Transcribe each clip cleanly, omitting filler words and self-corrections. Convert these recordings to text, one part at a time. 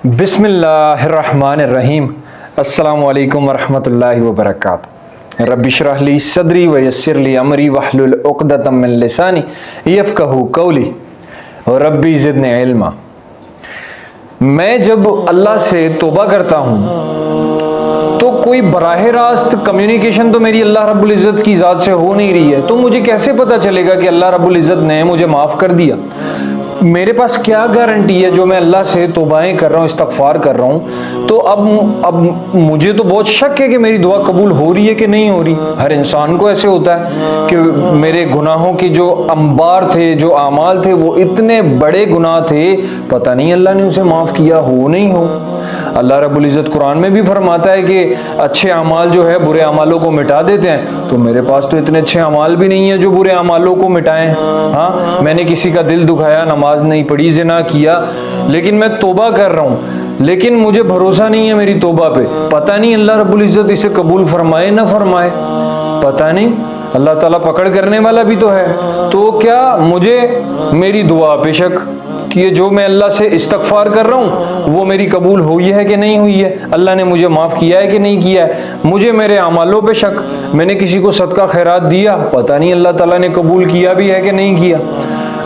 بسم اللہ الرحمن الرحیم۔ السلام علیکم ورحمۃ اللہ وبرکاتہ۔ رب اشرح لی صدری ویسر لی امری واحلل عقدۃ من لسانی یفقہوا قولی ربی زدنی علما۔ میں جب اللہ سے توبہ کرتا ہوں تو کوئی براہ راست کمیونیکیشن تو میری اللہ رب العزت کی ذات سے ہو نہیں رہی ہے، تو مجھے کیسے پتہ چلے گا کہ اللہ رب العزت نے مجھے معاف کر دیا؟ میرے پاس کیا گارنٹی ہے؟ جو میں اللہ سے توبائیں کر رہا ہوں، استغفار کر رہا ہوں، تو اب مجھے تو بہت شک ہے کہ میری دعا قبول ہو رہی ہے کہ نہیں ہو رہی۔ ہر انسان کو ایسے ہوتا ہے کہ میرے گناہوں کے جو انبار تھے، جو اعمال تھے، وہ اتنے بڑے گناہ تھے، پتہ نہیں اللہ نے اسے معاف کیا ہو نہیں ہو۔ اللہ رب العزت قرآن میں بھی فرماتا ہے کہ اچھے اعمال جو ہے برے اعمالوں کو مٹا دیتے ہیں، تو میرے پاس تو اتنے اچھے اعمال بھی نہیں ہیں جو برے اعمالوں کو مٹائیں۔ ہاں، میں نے کسی کا دل دکھایا، نماز نہیں پڑھی، زنا کیا، لیکن میں توبہ کر رہا ہوں، لیکن مجھے بھروسہ نہیں ہے میری توبہ پہ، پتہ نہیں اللہ رب العزت اسے قبول فرمائے نہ فرمائے، پتہ نہیں، اللہ تعالیٰ پکڑ کرنے والا بھی تو ہے۔ تو کیا مجھے میری دعا بے شک کہ جو میں اللہ سے استغفار کر رہا ہوں وہ میری قبول ہوئی ہے کہ نہیں ہوئی ہے؟ اللہ نے مجھے معاف کیا ہے کہ نہیں کیا ہے؟ مجھے میرے اعمالوں پہ شک، میں نے کسی کو صدقہ خیرات دیا، پتہ نہیں اللہ تعالیٰ نے قبول کیا بھی ہے کہ نہیں کیا؟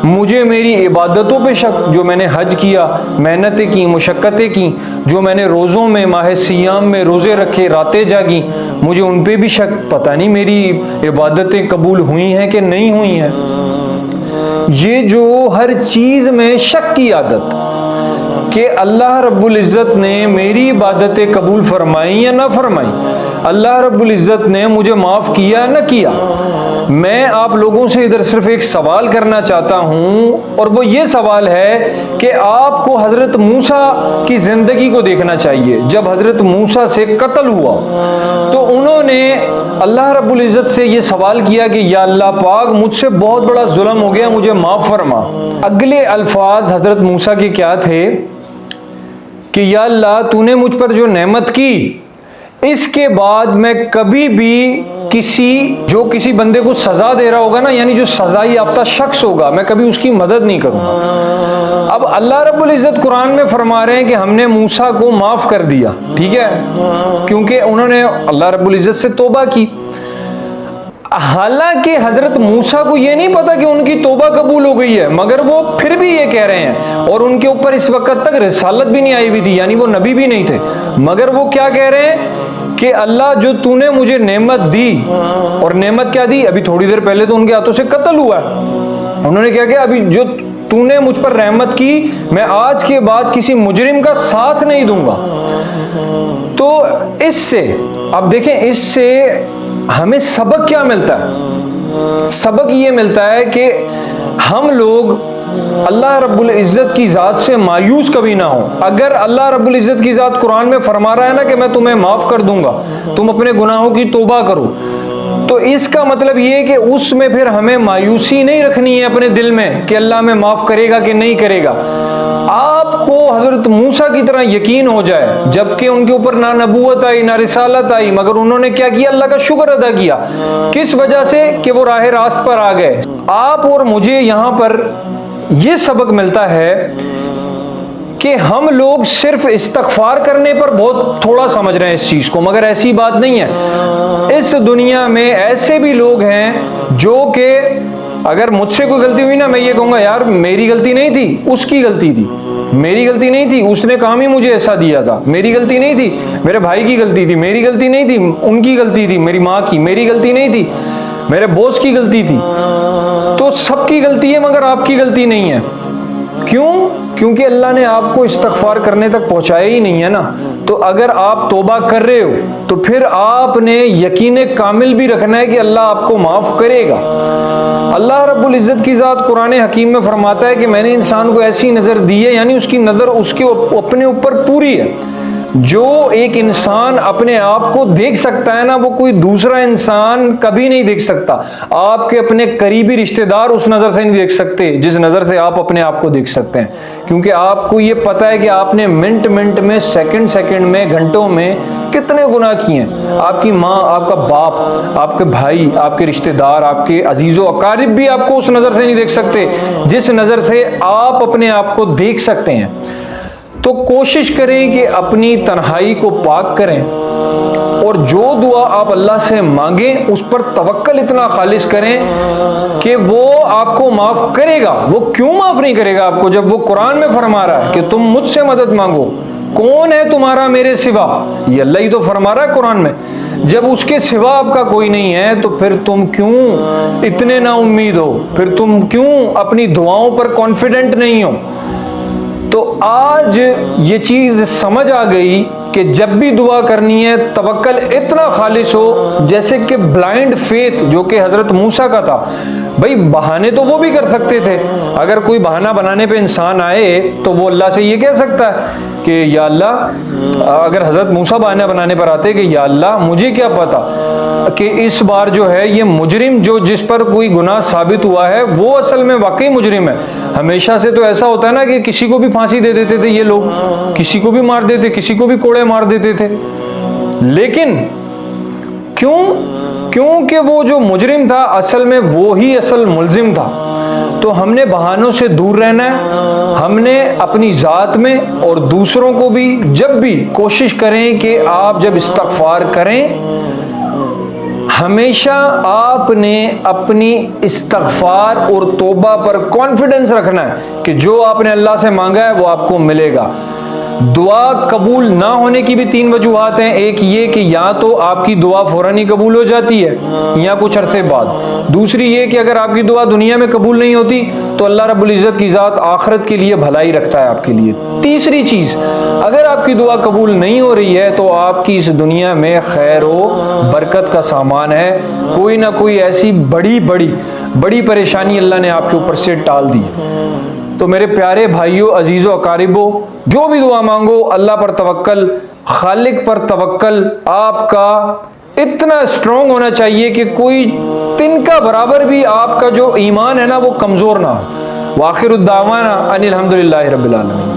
مجھے میری عبادتوں پہ شک، جو میں نے حج کیا، محنتیں کی، مشقتیں کی، جو میں نے روزوں میں، ماہ سیام میں روزے رکھے، راتیں جاگیں، مجھے ان پہ بھی شک، پتہ نہیں میری عبادتیں قبول ہوئی ہیں کہ نہیں ہوئی ہیں۔ یہ جو ہر چیز میں شک کی عادت کہ اللہ رب العزت نے میری عبادتیں قبول فرمائی یا نہ فرمائی، اللہ رب العزت نے مجھے معاف کیا یا نہ کیا، میں آپ لوگوں سے ادھر صرف ایک سوال کرنا چاہتا ہوں، اور وہ یہ سوال ہے کہ آپ کو حضرت موسیٰ کی زندگی کو دیکھنا چاہیے۔ جب حضرت موسیٰ سے قتل ہوا تو انہوں نے اللہ رب العزت سے یہ سوال کیا کہ یا اللہ پاک، مجھ سے بہت بڑا ظلم ہو گیا، مجھے معاف فرما۔ اگلے الفاظ حضرت موسیٰ کے کیا تھے کہ یا اللہ تو نے مجھ پر جو نعمت کی، اس کے بعد میں کبھی بھی کسی بندے کو سزا دے رہا ہوگا نا، یعنی جو سزا یافتہ شخص ہوگا، میں کبھی اس کی مدد نہیں کروں گا۔ اب اللہ رب العزت قرآن میں فرما رہے ہیں کہ ہم نے موسیٰ کو معاف کر دیا، ٹھیک ہے، کیونکہ انہوں نے اللہ رب العزت سے توبہ کی۔ حالانکہ حضرت موسیٰ کو یہ نہیں پتا کہ ان کی توبہ قبول ہو گئی ہے، مگر وہ پھر بھی یہ کہہ رہے ہیں، اور ان کے اوپر اس وقت تک رسالت بھی نہیں آئی ہوئی تھی، یعنی وہ نبی بھی نہیں تھے، مگر وہ کیا کہہ رہے ہیں کہ اللہ جو تو نے مجھے نعمت دی، اور نعمت کیا دی؟ ابھی تھوڑی دیر پہلے تو ان کے ہاتھوں سے قتل ہوا ہے، انہوں نے کیا کہا؟ ابھی جو تو نے مجھ پر رحمت کی، میں آج کے بعد کسی مجرم کا ساتھ نہیں دوں گا۔ تو اس سے اب دیکھیں، اس سے ہمیں سبق کیا ملتا ہے؟ سبق یہ ملتا ہے کہ ہم لوگ اللہ رب العزت کی ذات سے مایوس کبھی نہ ہو۔ اگر اللہ رب العزت کی ذات قرآن میں فرما رہا ہے نا کہ میں تمہیں معاف کر دوں گا، تم اپنے گناہوں کی توبہ کرو، تو اس کا مطلب یہ ہے کہ اس میں پھر ہمیں مایوسی نہیں رکھنی ہے اپنے دل میں کہ اللہ میں معاف کرے گا کہ نہیں کرے گا۔ آپ کو حضرت موسیٰ کی طرح یقین ہو جائے، جبکہ ان کے اوپر نہ نبوت آئی نہ رسالت آئی، مگر انہوں نے کیا کیا؟ اللہ کا شکر ادا کیا۔ کس وجہ سے؟ کہ وہ راہ راست پر آ گئے۔ آپ اور مجھے یہاں پر یہ سبق ملتا ہے کہ ہم لوگ صرف استغفار کرنے پر بہت تھوڑا سمجھ رہے ہیں اس چیز کو، مگر ایسی بات نہیں ہے۔ اس دنیا میں ایسے بھی لوگ ہیں جو کہ اگر مجھ سے کوئی غلطی ہوئی نا، میں یہ کہوں گا یار میری غلطی نہیں تھی، اس کی غلطی تھی، میری غلطی نہیں تھی، اس نے کام ہی مجھے ایسا دیا تھا، میری غلطی نہیں تھی، میرے بھائی کی غلطی تھی، میری غلطی نہیں تھی، ان کی غلطی تھی، میری ماں کی، میری غلطی نہیں تھی، میرے باس کی غلطی تھی۔ تو سب کی غلطی ہے مگر آپ کی غلطی نہیں ہے۔ کیوں؟ کیونکہ اللہ نے آپ کو استغفار کرنے تک پہنچایا ہی نہیں ہے نا۔ تو اگر آپ توبہ کر رہے ہو تو پھر آپ نے یقین کامل بھی رکھنا ہے کہ اللہ آپ کو معاف کرے گا۔ اللہ رب العزت کی ذات قرآن حکیم میں فرماتا ہے کہ میں نے انسان کو ایسی نظر دی ہے، یعنی اس کی نظر اس کے اپنے اوپر پوری ہے۔ جو ایک انسان اپنے آپ کو دیکھ سکتا ہے نا، وہ کوئی دوسرا انسان کبھی نہیں دیکھ سکتا۔ آپ کے اپنے قریبی رشتہ دار اس نظر سے نہیں دیکھ سکتے جس نظر سے آپ اپنے آپ کو دیکھ سکتے ہیں، کیونکہ آپ کو یہ پتہ ہے کہ آپ نے منٹ میں، سیکنڈ میں، گھنٹوں میں کتنے گناہ کیے ہیں۔ آپ کی ماں، آپ کا باپ، آپ کے بھائی، آپ کے رشتہ دار، آپ کے عزیز و اقارب بھی آپ کو اس نظر سے نہیں دیکھ سکتے جس نظر سے آپ اپنے آپ کو دیکھ سکتے ہیں۔ تو کوشش کریں کہ اپنی تنہائی کو پاک کریں، اور جو دعا آپ اللہ سے مانگیں اس پر توکل اتنا خالص کریں کہ وہ آپ کو معاف کرے گا۔ وہ کیوں معاف نہیں کرے گا آپ کو، جب وہ قرآن میں فرما رہا ہے کہ تم مجھ سے مدد مانگو، کون ہے تمہارا میرے سوا، یہ اللہ ہی تو فرما رہا ہے قرآن میں۔ جب اس کے سوا آپ کا کوئی نہیں ہے تو پھر تم کیوں اتنے نا امید ہو، پھر تم کیوں اپنی دعاؤں پر کانفیڈنٹ نہیں ہو؟ تو آج یہ چیز سمجھ آ گئی کہ جب بھی دعا کرنی ہے توکل اتنا خالص ہو جیسے کہ بلائنڈ فیتھ جو کہ حضرت موسیٰ کا تھا۔ بھائی بہانے تو وہ بھی کر سکتے تھے، اگر کوئی بہانہ بنانے پہ انسان آئے تو وہ اللہ سے یہ کہہ سکتا ہے کہ یا اللہ، اگر حضرت موسیٰ بہانہ بنانے پر آتے کہ یا اللہ مجھے کیا پتا کہ اس بار جو ہے یہ مجرم جو جس پر کوئی گناہ ثابت ہوا ہے وہ اصل میں واقعی مجرم ہے۔ ہمیشہ سے تو ایسا ہوتا ہے نا کہ کسی کو بھی پھانسی دے دیتے تھے یہ لوگ، کسی کو بھی مار دیتے، کسی کو بھی کوڑے مار دیتے تھے، لیکن کیونکہ وہ جو مجرم تھا اصل میں وہی اصل ملزم تھا۔ تو ہم نے بہانوں سے دور رہنا ہے، ہم نے اپنی ذات میں اور دوسروں کو بھی جب بھی کوشش کریں کہ آپ جب استغفار کریں ہمیشہ آپ نے اپنی استغفار اور توبہ پر کانفیڈنس رکھنا ہے کہ جو آپ نے اللہ سے مانگا ہے وہ آپ کو ملے گا۔ دعا قبول نہ ہونے کی بھی 3 وجوہات ہیں۔ ایک یہ کہ یا تو آپ کی دعا فوراً ہی قبول ہو جاتی ہے یا کچھ عرصے بعد، دوسری یہ کہ اگر آپ کی دعا دنیا میں قبول نہیں ہوتی تو اللہ رب العزت کی ذات آخرت کے لیے بھلائی رکھتا ہے آپ کے لیے۔ تیسری چیز، اگر آپ کی دعا قبول نہیں ہو رہی ہے تو آپ کی اس دنیا میں خیر و برکت کا سامان ہے، کوئی نہ کوئی ایسی بڑی پریشانی اللہ نے آپ کے اوپر سے ٹال دی۔ تو میرے پیارے بھائیوں، عزیزوں، اقاربوں، جو بھی دعا مانگو اللہ پر توکل، خالق پر توکل آپ کا اتنا اسٹرانگ ہونا چاہیے کہ کوئی تنکا برابر بھی آپ کا جو ایمان ہے نا وہ کمزور نہ ہو۔ وآخر الدعوانا ان الحمدللہ رب العالمین۔